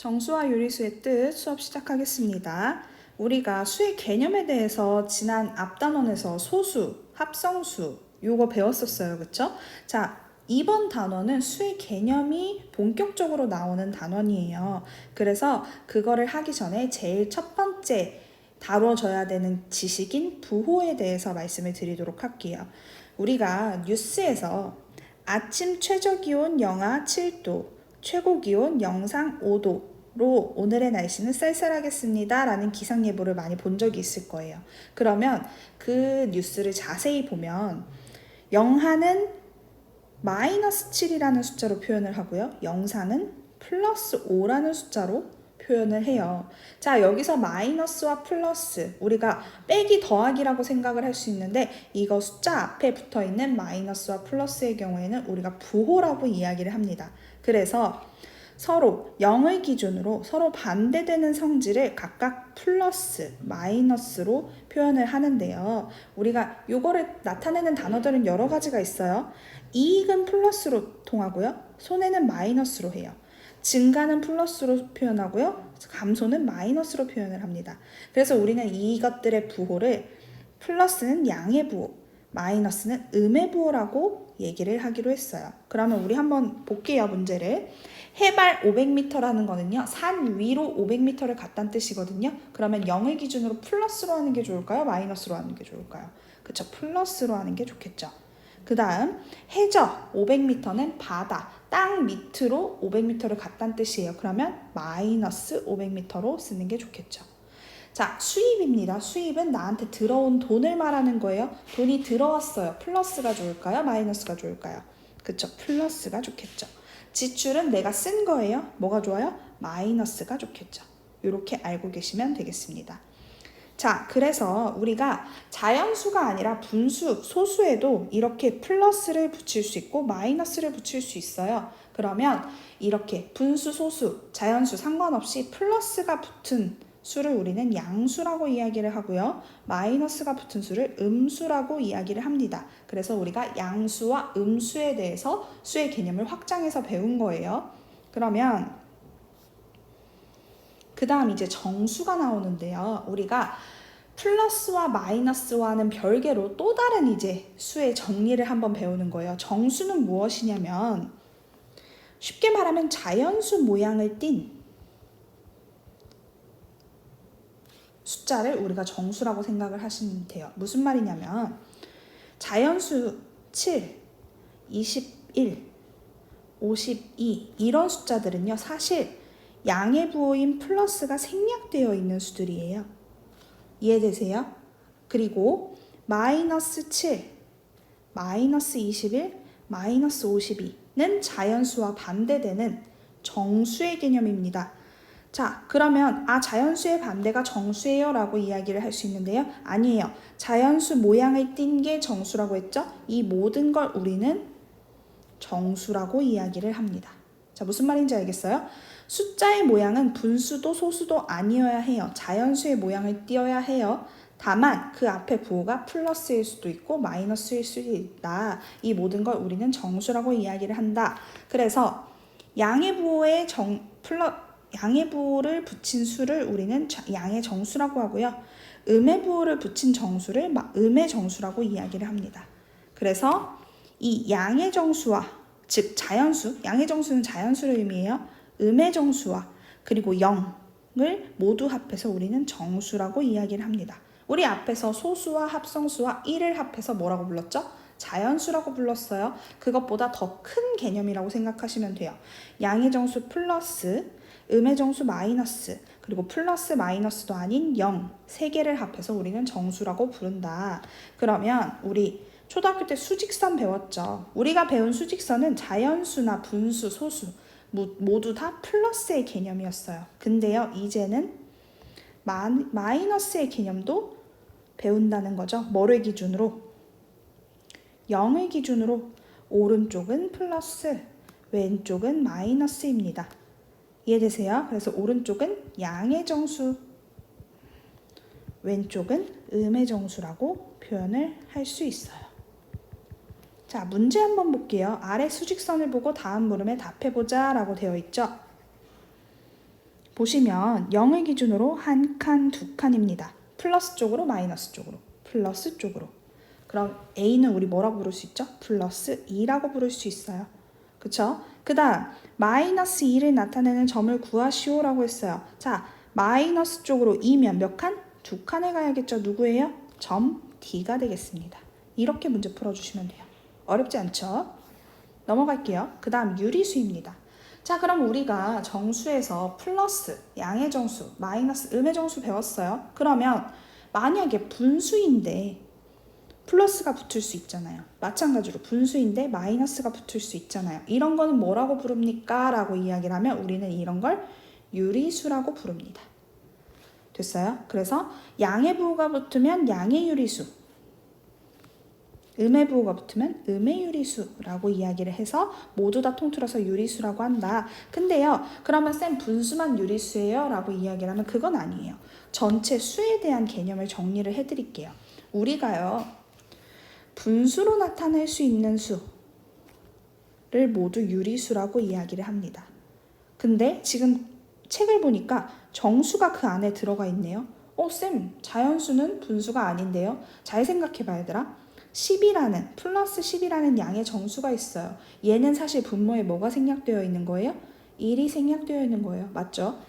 정수와 유리수의 뜻 수업 시작하겠습니다. 우리가 수의 개념에 대해서 지난 앞단원에서 소수, 합성수 요거 배웠었어요. 그쵸? 자, 이번 단원은 수의 개념이 본격적으로 나오는 단원이에요. 그래서 그거를 하기 전에 제일 첫 번째 다뤄져야 되는 지식인 부호에 대해서 말씀을 드리도록 할게요. 우리가 뉴스에서 아침 최저기온 영하 7도, 최고기온 영상 5도로 오늘의 날씨는 쌀쌀하겠습니다 라는 기상예보를 많이 본 적이 있을 거예요. 그러면 그 뉴스를 자세히 보면 영하는 마이너스 7이라는 숫자로 표현을 하고요. 영상은 플러스 5라는 숫자로 표현을 해요. 자, 여기서 마이너스와 플러스, 우리가 빼기 더하기라고 생각을 할 수 있는데 이거 숫자 앞에 붙어 있는 마이너스와 플러스의 경우에는 우리가 부호라고 이야기를 합니다. 그래서 서로 0을 기준으로 서로 반대되는 성질을 각각 플러스, 마이너스로 표현을 하는데요. 우리가 요거를 나타내는 단어들은 여러 가지가 있어요. 이익은 플러스로 통하고요. 손해는 마이너스로 해요. 증가는 플러스로 표현하고요. 감소는 마이너스로 표현을 합니다. 그래서 우리는 이것들의 부호를 플러스는 양의 부호, 마이너스는 음의 부호라고 얘기를 하기로 했어요. 그러면 우리 한번 볼게요, 문제를. 해발 500m라는 거는요, 산 위로 500m를 갔다는 뜻이거든요. 그러면 0을 기준으로 플러스로 하는 게 좋을까요? 마이너스로 하는 게 좋을까요? 그쵸, 플러스로 하는 게 좋겠죠. 그 다음 해저 500m는 바다, 땅 밑으로 500m를 갔다는 뜻이에요. 그러면 마이너스 500m로 쓰는 게 좋겠죠. 자, 수입입니다. 수입은 나한테 들어온 돈을 말하는 거예요. 돈이 들어왔어요. 플러스가 좋을까요? 마이너스가 좋을까요? 그쵸, 플러스가 좋겠죠. 지출은 내가 쓴 거예요. 뭐가 좋아요? 마이너스가 좋겠죠. 이렇게 알고 계시면 되겠습니다. 자, 그래서 우리가 자연수가 아니라 분수, 소수에도 이렇게 플러스를 붙일 수 있고 마이너스를 붙일 수 있어요. 그러면 이렇게 분수, 소수, 자연수 상관없이 플러스가 붙은 수를 우리는 양수라고 이야기를 하고요. 마이너스가 붙은 수를 음수라고 이야기를 합니다. 그래서 우리가 양수와 음수에 대해서 수의 개념을 확장해서 배운 거예요. 그러면 그 다음 이제 정수가 나오는데요. 우리가 플러스와 마이너스와는 별개로 또 다른 이제 수의 정리를 한번 배우는 거예요. 정수는 무엇이냐면 쉽게 말하면 자연수 모양을 띤 숫자를 우리가 정수라고 생각을 하시면 돼요. 무슨 말이냐면 자연수 7, 21, 52 이런 숫자들은요. 사실 양의 부호인 플러스가 생략되어 있는 수들이에요. 이해되세요? 그리고 마이너스 7, 마이너스 21, 마이너스 52는 자연수와 반대되는 정수의 개념입니다. 자, 그러면 자연수의 반대가 정수예요 라고 이야기를 할 수 있는데요. 아니에요. 자연수 모양을 띈 게 정수라고 했죠? 이 모든 걸 우리는 정수라고 이야기를 합니다. 자, 무슨 말인지 알겠어요? 숫자의 모양은 분수도 소수도 아니어야 해요. 자연수의 모양을 띄어야 해요. 다만 그 앞에 부호가 플러스일 수도 있고 마이너스일 수도 있다. 이 모든 걸 우리는 정수라고 이야기를 한다. 그래서 양의 부호에 양의 부호를 붙인 수를 우리는 양의 정수라고 하고요. 음의 부호를 붙인 정수를 음의 정수라고 이야기를 합니다. 그래서 이 양의 정수와 즉 자연수, 양의 정수는 자연수를 의미해요. 음의 정수와 그리고 0을 모두 합해서 우리는 정수라고 이야기를 합니다. 우리 앞에서 소수와 합성수와 1을 합해서 뭐라고 불렀죠? 자연수라고 불렀어요. 그것보다 더 큰 개념이라고 생각하시면 돼요. 양의 정수 플러스, 음의 정수 마이너스, 그리고 플러스 마이너스도 아닌 0, 세 개를 합해서 우리는 정수라고 부른다. 그러면 우리 초등학교 때 수직선 배웠죠. 우리가 배운 수직선은 자연수나 분수, 소수 모두 다 플러스의 개념이었어요. 근데요, 이제는 마이너스의 개념도 배운다는 거죠. 뭐를 기준으로? 0을 기준으로 오른쪽은 플러스, 왼쪽은 마이너스입니다. 이해되세요? 그래서 오른쪽은 양의 정수, 왼쪽은 음의 정수라고 표현을 할 수 있어요. 자, 문제 한번 볼게요. 아래 수직선을 보고 다음 물음에 답해보자 라고 되어 있죠. 보시면 0을 기준으로 한 칸, 두 칸입니다. 플러스 쪽으로 마이너스 쪽으로. 플러스 쪽으로. 그럼 A는 우리 뭐라고 부를 수 있죠? 플러스 2라고 부를 수 있어요. 그쵸? 그 다음 마이너스 2를 나타내는 점을 구하시오라고 했어요. 자, 마이너스 쪽으로 2면 몇 칸? 두 칸에 가야겠죠. 누구예요? 점 D가 되겠습니다. 이렇게 문제 풀어주시면 돼요. 어렵지 않죠? 넘어갈게요. 그 다음 유리수입니다. 자, 그럼 우리가 정수에서 플러스, 양의 정수, 마이너스, 음의 정수 배웠어요. 그러면 만약에 분수인데 플러스가 붙을 수 있잖아요. 마찬가지로 분수인데 마이너스가 붙을 수 있잖아요. 이런 거는 뭐라고 부릅니까? 라고 이야기를 하면 우리는 이런 걸 유리수라고 부릅니다. 됐어요? 그래서 양의 부호가 붙으면 양의 유리수, 음의 부호가 붙으면 음의 유리수라고 이야기를 해서 모두 다 통틀어서 유리수라고 한다. 근데요, 그러면 쌤 분수만 유리수예요? 라고 이야기를 하면 그건 아니에요. 전체 수에 대한 개념을 정리를 해드릴게요. 우리가요, 분수로 나타낼 수 있는 수를 모두 유리수라고 이야기를 합니다. 근데 지금 책을 보니까 정수가 그 안에 들어가 있네요. 쌤, 자연수는 분수가 아닌데요. 잘 생각해봐 얘들아. 10이라는 플러스 10이라는 양의 정수가 있어요. 얘는 사실 분모에 뭐가 생략되어 있는 거예요? 1이 생략되어 있는 거예요. 맞죠?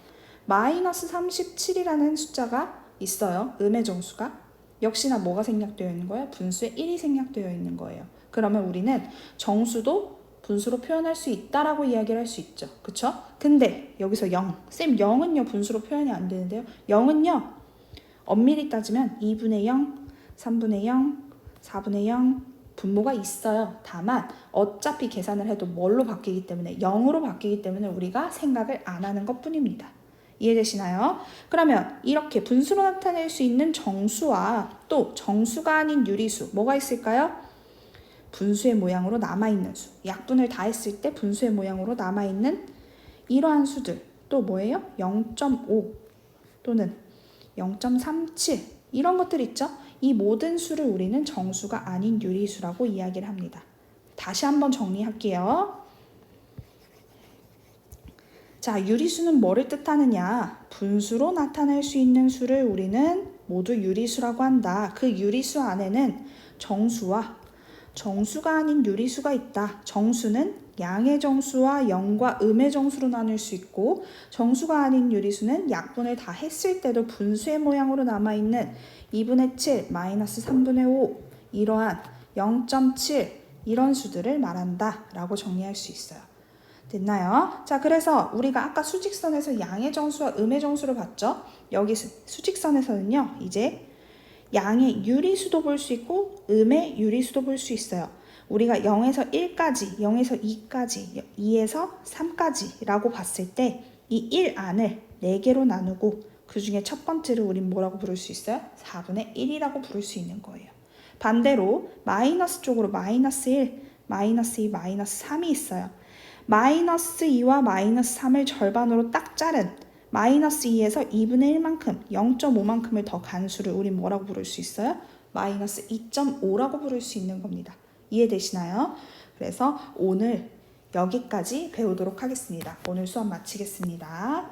마이너스 37이라는 숫자가 있어요. 음의 정수가. 역시나 뭐가 생략되어 있는 거예요? 분수에 1이 생략되어 있는 거예요. 그러면 우리는 정수도 분수로 표현할 수 있다라고 이야기를 할 수 있죠. 그쵸? 근데 여기서 0. 쌤 0은요 분수로 표현이 안 되는데요. 0은요 엄밀히 따지면 2분의 0, 3분의 0, 4분의 0 분모가 있어요. 다만 어차피 계산을 해도 뭘로 바뀌기 때문에 0으로 바뀌기 때문에 우리가 생각을 안 하는 것뿐입니다. 이해되시나요? 그러면 이렇게 분수로 나타낼 수 있는 정수와 또 정수가 아닌 유리수 뭐가 있을까요? 분수의 모양으로 남아있는 수, 약분을 다 했을 때 분수의 모양으로 남아있는 이러한 수들 또 뭐예요? 0.5 또는 0.37 이런 것들 있죠? 이 모든 수를 우리는 정수가 아닌 유리수라고 이야기를 합니다. 다시 한번 정리할게요. 자, 유리수는 뭐를 뜻하느냐? 분수로 나타낼 수 있는 수를 우리는 모두 유리수라고 한다. 그 유리수 안에는 정수와 정수가 아닌 유리수가 있다. 정수는 양의 정수와 영과 음의 정수로 나눌 수 있고 정수가 아닌 유리수는 약분을 다 했을 때도 분수의 모양으로 남아있는 2분의 7, 마이너스 3분의 5 이러한 0.7 이런 수들을 말한다 라고 정리할 수 있어요. 됐나요? 자, 그래서 우리가 아까 수직선에서 양의 정수와 음의 정수를 봤죠? 여기 수직선에서는요 이제 양의 유리수도 볼 수 있고 음의 유리수도 볼 수 있어요. 우리가 0에서 1까지, 0에서 2까지, 2에서 3까지라고 봤을 때 이 1 안을 4개로 나누고 그 중에 첫 번째를 우린 뭐라고 부를 수 있어요? 4분의 1이라고 부를 수 있는 거예요. 반대로 마이너스 쪽으로 마이너스 1, 마이너스 2, 마이너스 3이 있어요. 마이너스 2와 마이너스 3을 절반으로 딱 자른 마이너스 2에서 2분의 1만큼 0.5만큼을 더 간 수를 우린 뭐라고 부를 수 있어요? 마이너스 2.5라고 부를 수 있는 겁니다. 이해되시나요? 그래서 오늘 여기까지 배우도록 하겠습니다. 오늘 수업 마치겠습니다.